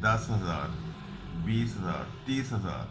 10,000, 20,000, 30,000,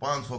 500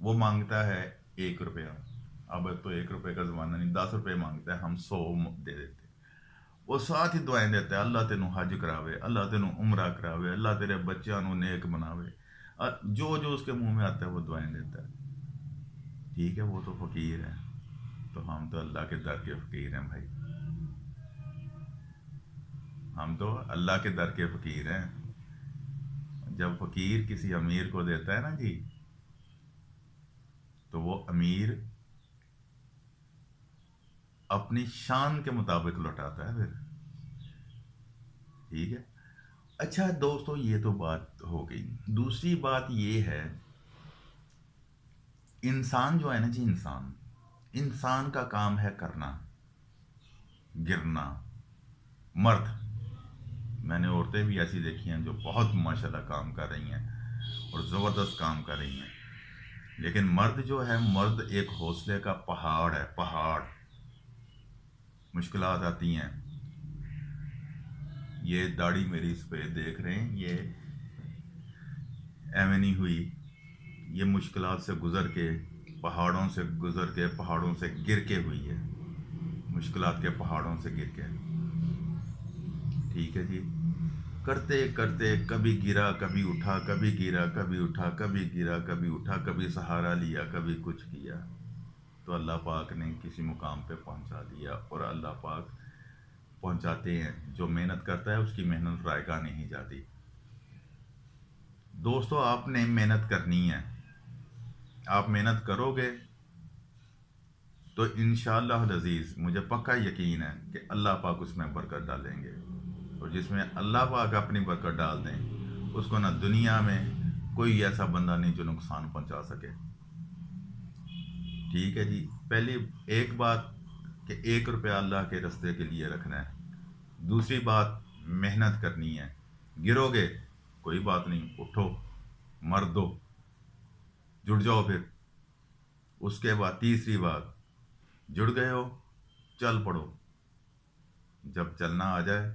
وہ مانگتا ہے 1 روپیہ، اب تو 1 روپے کا زمانہ نہیں، 10 روپے مانگتا ہے، ہم 100 دے دیتے، وہ ساتھ ہی دعائیں دیتا ہے، اللہ تینوں حج کراوے، اللہ تینوں عمرہ کراوے، اللہ تیرے بچیاں نو نیک بناوے، جو جو اس کے منہ میں آتا ہے وہ دعائیں دیتا ہے۔ ٹھیک ہے، وہ تو فقیر ہے، تو ہم تو اللہ کے در کے فقیر ہیں بھائی، ہم تو اللہ کے در کے فقیر ہیں۔ جب فقیر کسی امیر کو دیتا ہے نا جی، تو وہ امیر اپنی شان کے مطابق لوٹاتا ہے پھر۔ ٹھیک ہے، اچھا دوستو، یہ تو بات ہو گئی۔ دوسری بات یہ ہے، انسان جو ہے نا جی، انسان کا کام ہے کرنا، گرنا، مرد۔ میں نے عورتیں بھی ایسی دیکھی ہیں جو بہت ماشاءاللہ کام کر رہی ہیں اور زبردست کام کر رہی ہیں، لیکن مرد جو ہے، مرد ایک حوصلے کا پہاڑ ہے، پہاڑ۔ مشکلات آتی ہیں، یہ داڑھی میری اس پہ دیکھ رہے ہیں، یہ ایویں نہیں ہوئی، یہ مشکلات سے گزر کے، پہاڑوں سے گزر کے، پہاڑوں سے گر کے ہوئی ہے، مشکلات کے پہاڑوں سے گر کے۔ ٹھیک ہے جی، کرتے کرتے کبھی گرا کبھی اٹھا، کبھی گرا کبھی اٹھا، کبھی گرا کبھی اٹھا، کبھی سہارا لیا، کبھی کچھ کیا، تو اللہ پاک نے کسی مقام پہ پہنچا دیا۔ اور اللہ پاک پہنچاتے ہیں، جو محنت کرتا ہے اس کی محنت رائگاں نہیں جاتی۔ دوستو، آپ نے محنت کرنی ہے، آپ محنت کرو گے تو انشاءاللہ العزیز مجھے پکا یقین ہے کہ اللہ پاک اس میں برکت ڈالیں گے، اور جس میں اللہ پاک اپنی برکت ڈال دیں، اس کو نہ دنیا میں کوئی ایسا بندہ نہیں جو نقصان پہنچا سکے۔ ٹھیک ہے جی، پہلی ایک بات کہ 1 روپیہ اللہ کے رستے کے لیے رکھنا ہے، دوسری بات محنت کرنی ہے، گرو گے کوئی بات نہیں، اٹھو، مر دو، جڑ جاؤ پھر۔ اس کے بعد تیسری بات، جڑ گئے ہو، چل پڑو، جب چلنا آ جائے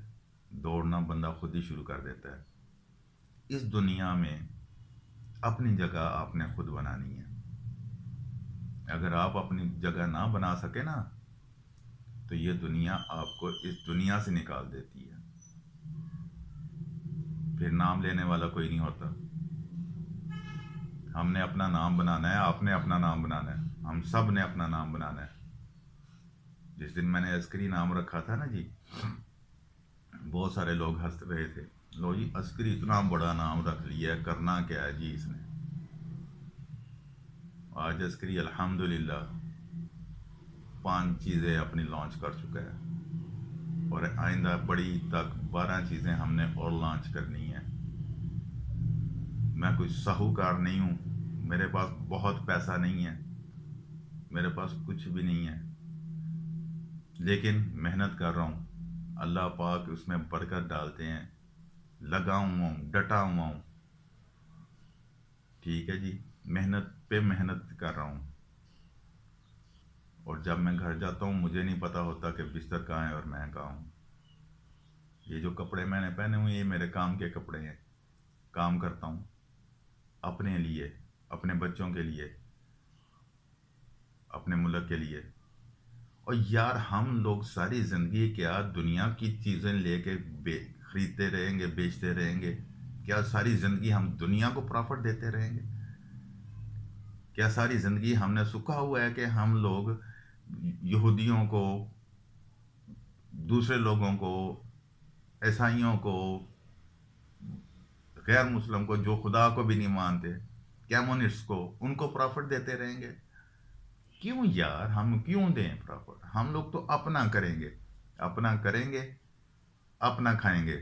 دوڑنا بندہ خود ہی شروع کر دیتا ہے۔ اس دنیا میں اپنی جگہ آپ نے خود بنانی ہے، اگر آپ اپنی جگہ نہ بنا سکے نا، تو یہ دنیا آپ کو اس دنیا سے نکال دیتی ہے، پھر نام لینے والا کوئی نہیں ہوتا۔ ہم نے اپنا نام بنانا ہے، آپ نے اپنا نام بنانا ہے، ہم سب نے اپنا نام بنانا ہے۔ جس دن میں نے عسکری نام رکھا تھا نا جی، بہت سارے لوگ ہنس رہے تھے، لو جی عسکری اتنا بڑا نام رکھ لیا ہے، کرنا کیا ہے جی اس نے۔ آج عسکری الحمدللہ 5 چیزیں اپنی لانچ کر چکا ہے، اور آئندہ بڑی تک 12 چیزیں ہم نے اور لانچ کرنی ہیں۔ میں کوئی ساہوکار نہیں ہوں، میرے پاس بہت پیسہ نہیں ہے، میرے پاس کچھ بھی نہیں ہے، لیکن محنت کر رہا ہوں، اللہ پاک اس میں برکت ڈالتے ہیں، لگا ہوا ہوں، ڈٹا ہوا ہوں۔ ٹھیک ہے جی، محنت پہ محنت کر رہا ہوں، اور جب میں گھر جاتا ہوں مجھے نہیں پتا ہوتا کہ بستر کہاں ہے اور میں کہاں ہوں۔ یہ جو کپڑے میں نے پہنے ہوئے، یہ میرے کام کے کپڑے ہیں، کام کرتا ہوں اپنے لیے، اپنے بچوں کے لیے، اپنے ملک کے لیے۔ اور یار ہم لوگ ساری زندگی کیا دنیا کی چیزیں لے کے خریدتے رہیں گے، بیچتے رہیں گے؟ کیا ساری زندگی ہم دنیا کو پرافٹ دیتے رہیں گے؟ کیا ساری زندگی ہم نے سکھا ہوا ہے کہ ہم لوگ یہودیوں کو، دوسرے لوگوں کو، عیسائیوں کو، غیر مسلم کو، جو خدا کو بھی نہیں مانتے، کمیونسٹ کو، ان کو پرافٹ دیتے رہیں گے؟ کیوں یار، ہم کیوں دیں پرافٹ؟ ہم لوگ تو اپنا کریں گے، اپنا کریں گے، اپنا کھائیں گے۔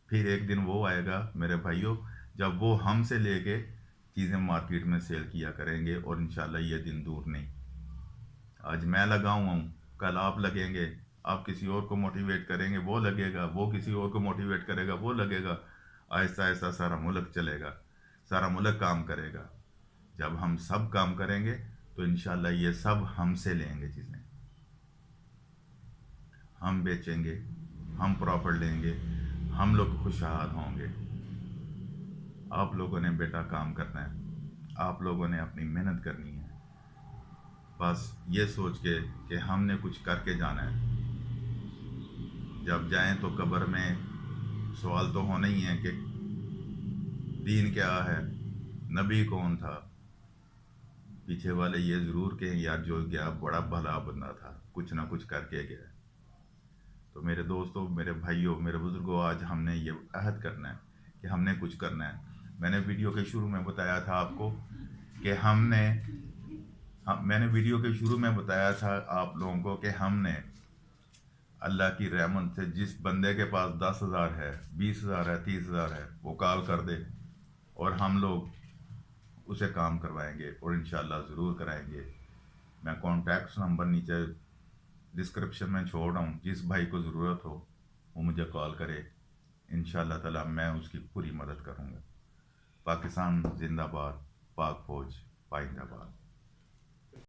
پھر ایک دن وہ آئے گا میرے بھائیوں جب وہ ہم سے لے کے چیزیں مارکیٹ میں سیل کیا کریں گے، اور انشاءاللہ یہ دن دور نہیں۔ آج میں لگا ہوا ہوں، کل آپ لگیں گے، آپ کسی اور کو موٹیویٹ کریں گے، وہ لگے گا، وہ کسی اور کو موٹیویٹ کرے گا، وہ لگے گا، آہستہ آہستہ سارا ملک چلے گا، سارا ملک کام کرے گا۔ جب ہم سب کام کریں گے تو انشاءاللہ یہ سب ہم سے لیں گے چیزیں، ہم بیچیں گے، ہم پرافٹ لیں گے، ہم لوگ خوشحال ہوں گے۔ آپ لوگوں نے بیٹا کام کرنا ہے، آپ لوگوں نے اپنی محنت کرنی ہے، بس یہ سوچ کے کہ ہم نے کچھ کر کے جانا ہے۔ جب جائیں تو قبر میں سوال تو ہونا ہی ہے کہ دین کیا ہے، نبی کون تھا۔ پیچھے والے یہ ضرور کہیں یار جو گیا بڑا بھلا بندہ تھا، کچھ نہ کچھ کر کے گیا۔ تو میرے دوستوں، میرے بھائیوں، میرے بزرگوں، آج ہم نے یہ عہد کرنا ہے کہ ہم نے کچھ کرنا ہے۔ میں نے ویڈیو کے شروع میں بتایا تھا آپ کو کہ میں نے ویڈیو کے شروع میں بتایا تھا آپ لوگوں کو کہ ہم نے اللہ کی رحمت سے جس بندے کے پاس 10,000 ہے، 20,000 ہے، 30,000 ہے، وہ کال کر دے اور ہم لوگ اسے کام کروائیں گے، اور انشاءاللہ ضرور کرائیں گے۔ میں کانٹیکٹس نمبر نیچے ڈسکرپشن میں چھوڑ رہا ہوں، جس بھائی کو ضرورت ہو وہ مجھے کال کرے، انشاءاللہ تعالی میں اس کی پوری مدد کروں گا۔ پاکستان زندہ باد، پاک فوج پائندہ باد۔